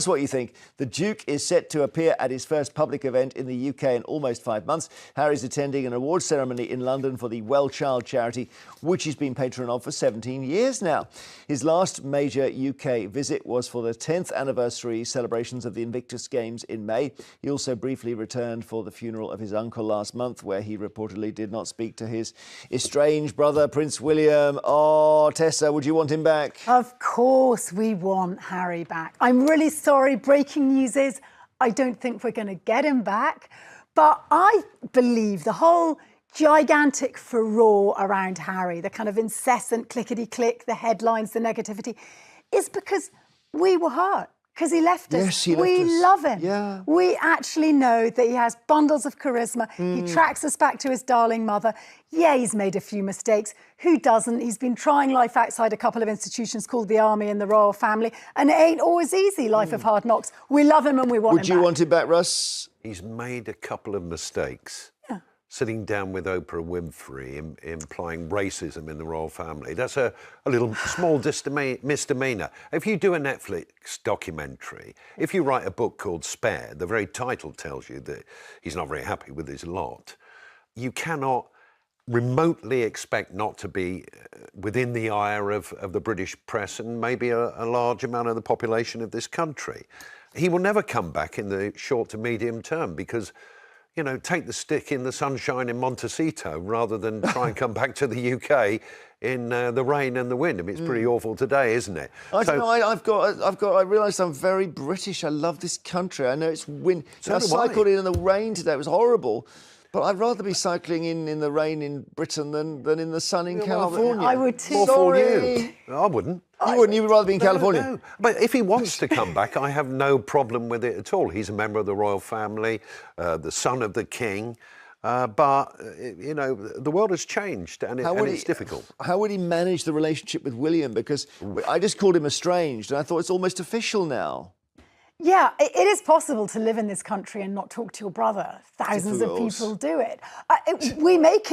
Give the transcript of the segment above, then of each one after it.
us what you think. The Duke is set to appear at his first public event in the UK in almost 5 months. Harry's attending an awards ceremony in London for the Well Child charity, which he's been patron of for 17 years now. His last major UK visit was for the 10th anniversary celebrations of the Invictus Games in May. He also briefly returned for the funeral of his uncle last month, where he reportedly did not speak to his estranged brother, Prince William. Oh, Tessa, would you want him back? Of course we want Harry back. I'm really sorry. Breaking news is I don't think we're going to get him back. But I believe the whole gigantic furore around Harry, the kind of incessant clickety-click, the headlines, the negativity, is because we were hurt. Because he left us. Yes, he left us. We love him. Yeah. We actually know that he has bundles of charisma. He tracks us back to his darling mother. Yeah, he's made a few mistakes. Who doesn't? He's been trying life outside a couple of institutions called the Army and the Royal Family, and it ain't always easy, life of hard knocks. We love him and we want him back. Would you want him back, Russ? He's made a couple of mistakes. Sitting down with Oprah Winfrey, implying racism in the royal family. That's a little small misdemeanor. If you do a Netflix documentary, if you write a book called Spare, the very title tells you that he's not very happy with his lot. You cannot remotely expect not to be within the ire of the British press and maybe a large amount of the population of this country. He will never come back in the short to medium term because, you know, take the stick in the sunshine in Montecito rather than try and come back to the UK in the rain and the wind. I mean, it's pretty awful today, isn't it? I don't know. I realise I'm very British. I love this country. I know it's wind. I cycled in the rain today. It was horrible. But I'd rather be cycling in the rain in Britain than in the sun in California. I would too. Sorry. I wouldn't. You wouldn't? You would rather be in California? No. But if he wants to come back, I have no problem with it at all. He's a member of the royal family, the son of the king. But, you know, the world has changed and it's difficult. How would he manage the relationship with William? Because I just called him estranged and I thought it's almost official now. Yeah, it is possible to live in this country and not talk to your brother. Thousands of people do it. We make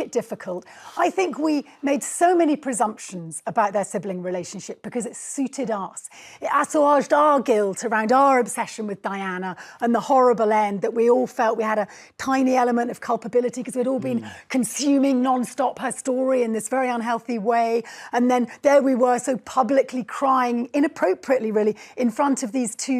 it difficult. I think we made so many presumptions about their sibling relationship because it suited us. It assuaged our guilt around our obsession with Diana and the horrible end that we all felt we had a tiny element of culpability because we'd all been consuming non-stop her story in this very unhealthy way. And then there we were so publicly crying, inappropriately really, in front of these two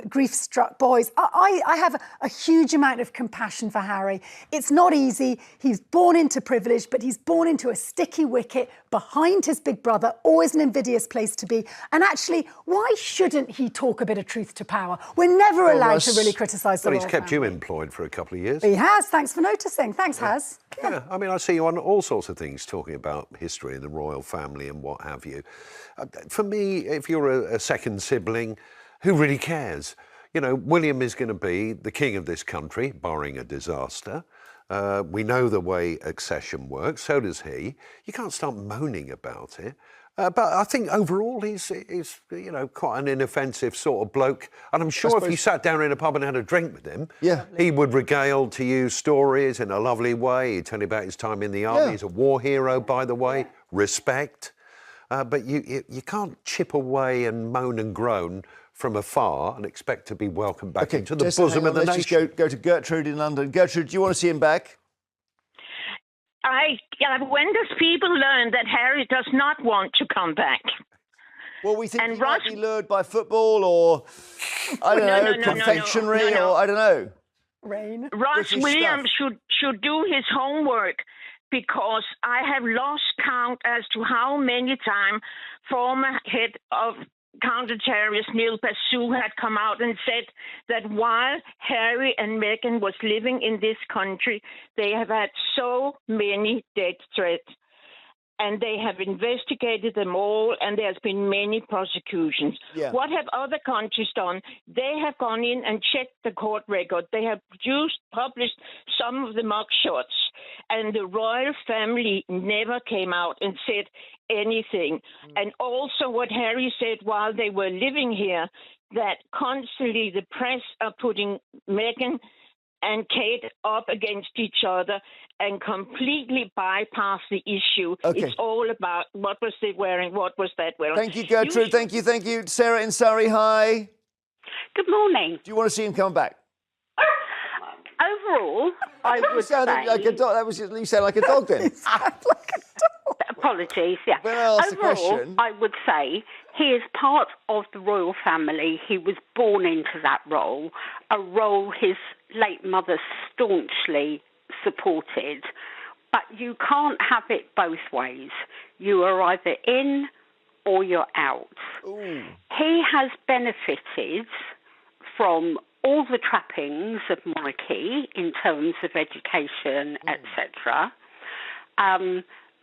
grief-struck boys. I have a huge amount of compassion for Harry. It's not easy. He's born into privilege, but he's born into a sticky wicket behind his big brother, always an invidious place to be. And actually, why shouldn't he talk a bit of truth to power? We're never allowed to really criticise the royal Well, he's kept family. you employed for a couple of years. He has. Thanks for noticing. Thanks, Haz. Yeah, I mean, I see you on all sorts of things talking about history and the royal family and what have you. For me, if you're a second sibling, who really cares? You know, William is going to be the king of this country, barring a disaster. We know the way accession works, so does he. You can't start moaning about it. But I think overall he's you know, quite an inoffensive sort of bloke. And I'm sure if you sat down in a pub and had a drink with him, he would regale to you stories in a lovely way. He'd tell you about his time in the army. He's a war hero, by the way. Respect. But you can't chip away and moan and groan from afar and expect to be welcomed back into the bosom of the nation. Let's just go to Gertrude in London. Gertrude, do you want to see him back? When does people learn that Harry does not want to come back? Well, we think he might be lured by football or, I don't know, confectionery or, I don't know. Rain. Russ Williams should do his homework because I have lost count as to how many times former head of counter-terrorist Neil Basu had come out and said that while Harry and Meghan was living in this country, they have had so many death threats. And they have investigated them all, and there's been many prosecutions. Yeah. What have other countries done? They have gone in and checked the court record. They have published some of the mugshots, and the royal family never came out and said anything. And also what Harry said while they were living here, that constantly the press are putting Meghan and Kate up against each other and completely bypass the issue. Okay. It's all about what was they wearing, what was that wearing. Thank you, Gertrude. Thank you. Sarah in Surrey, hi. Good morning. Do you want to see him come back? Overall, I would say... Like a dog. You sound like a dog then. Apologies, yeah. When I asked the Overall, question... I would say he is part of the royal family. He was born into that role, a role his late mother staunchly supported. But you can't have it both ways. You are either in or you're out. Ooh. He has benefited from all the trappings of monarchy in terms of education, etc.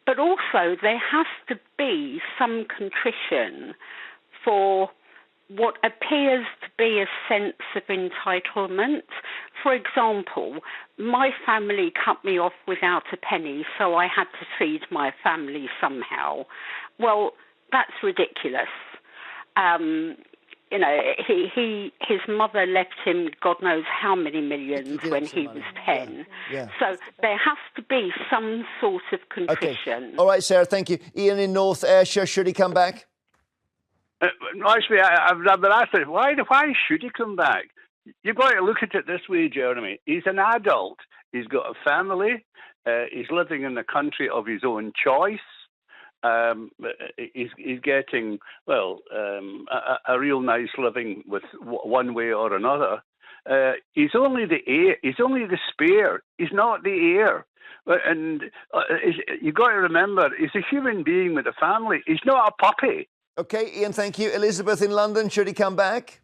But also there has to be some contrition for what appears to be a sense of entitlement. For example, my family cut me off without a penny, so I had to feed my family somehow. Well, that's ridiculous. His mother left him God knows how many millions when he was 10. Yeah. So there has to be some sort of contrition. Okay. All right, Sarah, thank you. Ian in North Ayrshire, should he come back? Actually, I've been asked it. Why should he come back? You've got to look at it this way, Jeremy. He's an adult. He's got a family. He's living in the country of his own choice. He's getting, a real nice living with one way or another. He's only the heir. He's only the spare. He's not the heir. And you've got to remember, he's a human being with a family. He's not a puppy. Okay, Ian, thank you. Elizabeth in London, should he come back?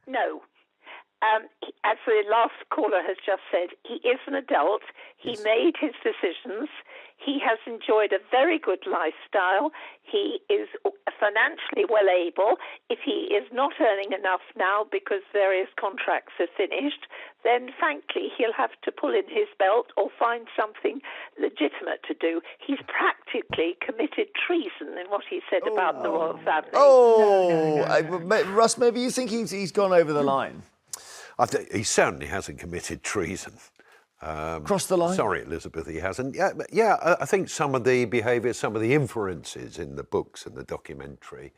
No. As the last caller has just said, he is an adult. He made his decisions. He has enjoyed a very good lifestyle. He is financially well able. If he is not earning enough now because various contracts are finished, then frankly he'll have to pull in his belt or find something legitimate to do. He's practically committed treason in what he said about the royal family. Russ, maybe you think he's gone over the line? He certainly hasn't committed treason. Crossed the line? Sorry, Elizabeth, he hasn't. I think some of the behaviour, some of the inferences in the books and the documentary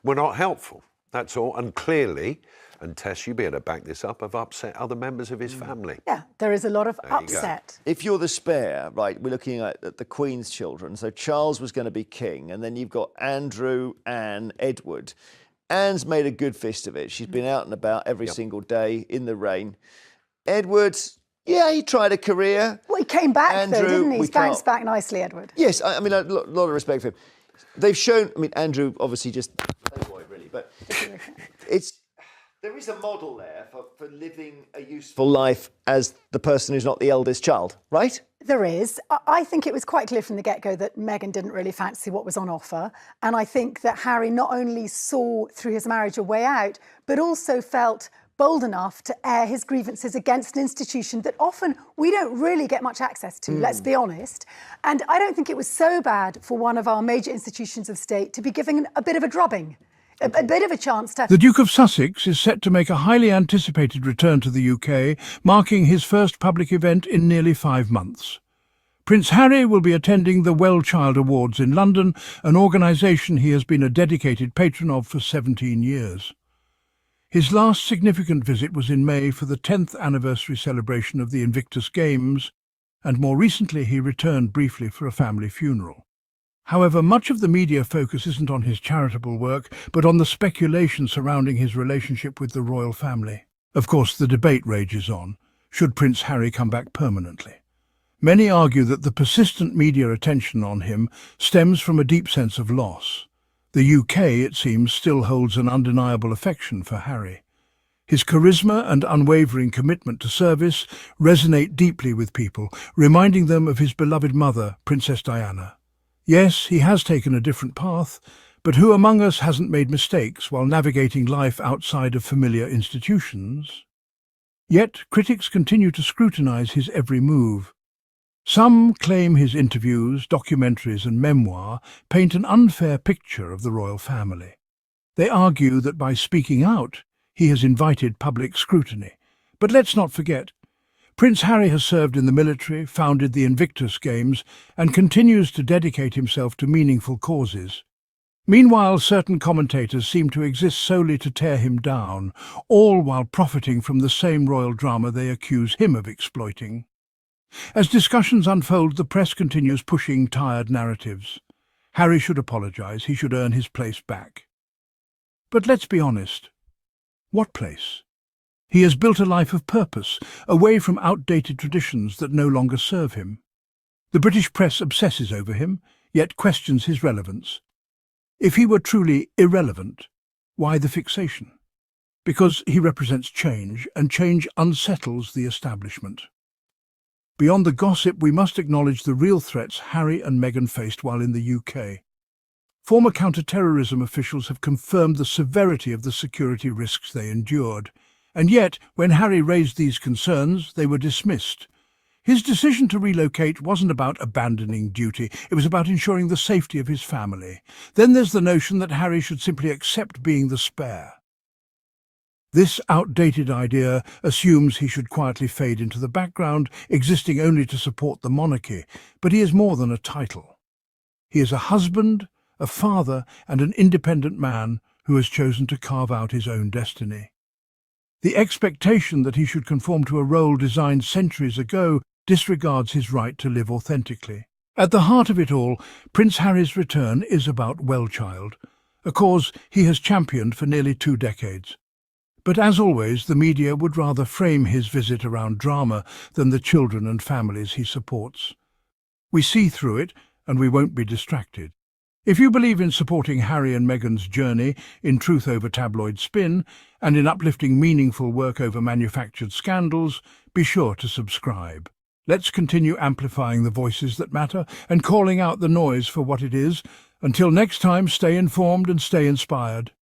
were not helpful. That's all. And clearly, and Tess, you be able to back this up, have upset other members of his family. Yeah, there is a lot of upset. If you're the spare, right, we're looking at the Queen's children. So Charles was going to be king, and then you've got Andrew, Anne, Edward. Anne's made a good fist of it. She's been out and about every single day in the rain. Edward, yeah, he tried a career. Well, he came back Andrew, though, didn't he? He's bounced back nicely, Edward. Yes, I mean, a lot of respect for him. They've shown, I mean, Andrew obviously just playboy, really, but there is a model there for living a useful life as the person who's not the eldest child, right? There is. I think it was quite clear from the get-go that Meghan didn't really fancy what was on offer. And I think that Harry not only saw through his marriage a way out, but also felt bold enough to air his grievances against an institution that often we don't really get much access to, let's be honest. And I don't think it was so bad for one of our major institutions of state to be given a bit of a drubbing. A bit of a chance to... The Duke of Sussex is set to make a highly anticipated return to the UK, marking his first public event in nearly 5 months. Prince Harry will be attending the Well Child Awards in London, an organisation he has been a dedicated patron of for 17 years. His last significant visit was in May for the 10th anniversary celebration of the Invictus Games, and more recently he returned briefly for a family funeral. However, much of the media focus isn't on his charitable work, but on the speculation surrounding his relationship with the royal family. Of course, the debate rages on. Should Prince Harry come back permanently? Many argue that the persistent media attention on him stems from a deep sense of loss. The UK, it seems, still holds an undeniable affection for Harry. His charisma and unwavering commitment to service resonate deeply with people, reminding them of his beloved mother, Princess Diana. Yes, he has taken a different path, but who among us hasn't made mistakes while navigating life outside of familiar institutions? Yet critics continue to scrutinise his every move. Some claim his interviews, documentaries and memoir paint an unfair picture of the royal family. They argue that by speaking out, he has invited public scrutiny. But let's not forget, Prince Harry has served in the military, founded the Invictus Games, and continues to dedicate himself to meaningful causes. Meanwhile, certain commentators seem to exist solely to tear him down, all while profiting from the same royal drama they accuse him of exploiting. As discussions unfold, the press continues pushing tired narratives. Harry should apologise, he should earn his place back. But let's be honest. What place? He has built a life of purpose, away from outdated traditions that no longer serve him. The British press obsesses over him, yet questions his relevance. If he were truly irrelevant, why the fixation? Because he represents change, and change unsettles the establishment. Beyond the gossip, we must acknowledge the real threats Harry and Meghan faced while in the UK. Former counter-terrorism officials have confirmed the severity of the security risks they endured. And yet, when Harry raised these concerns, they were dismissed. His decision to relocate wasn't about abandoning duty, it was about ensuring the safety of his family. Then there's the notion that Harry should simply accept being the spare. This outdated idea assumes he should quietly fade into the background, existing only to support the monarchy, but he is more than a title. He is a husband, a father, and an independent man who has chosen to carve out his own destiny. The expectation that he should conform to a role designed centuries ago disregards his right to live authentically. At the heart of it all, Prince Harry's return is about Wellchild, a cause he has championed for nearly 2 decades. But as always, the media would rather frame his visit around drama than the children and families he supports. We see through it, and we won't be distracted. If you believe in supporting Harry and Meghan's journey, in truth over tabloid spin, and in uplifting meaningful work over manufactured scandals, be sure to subscribe. Let's continue amplifying the voices that matter and calling out the noise for what it is. Until next time, stay informed and stay inspired.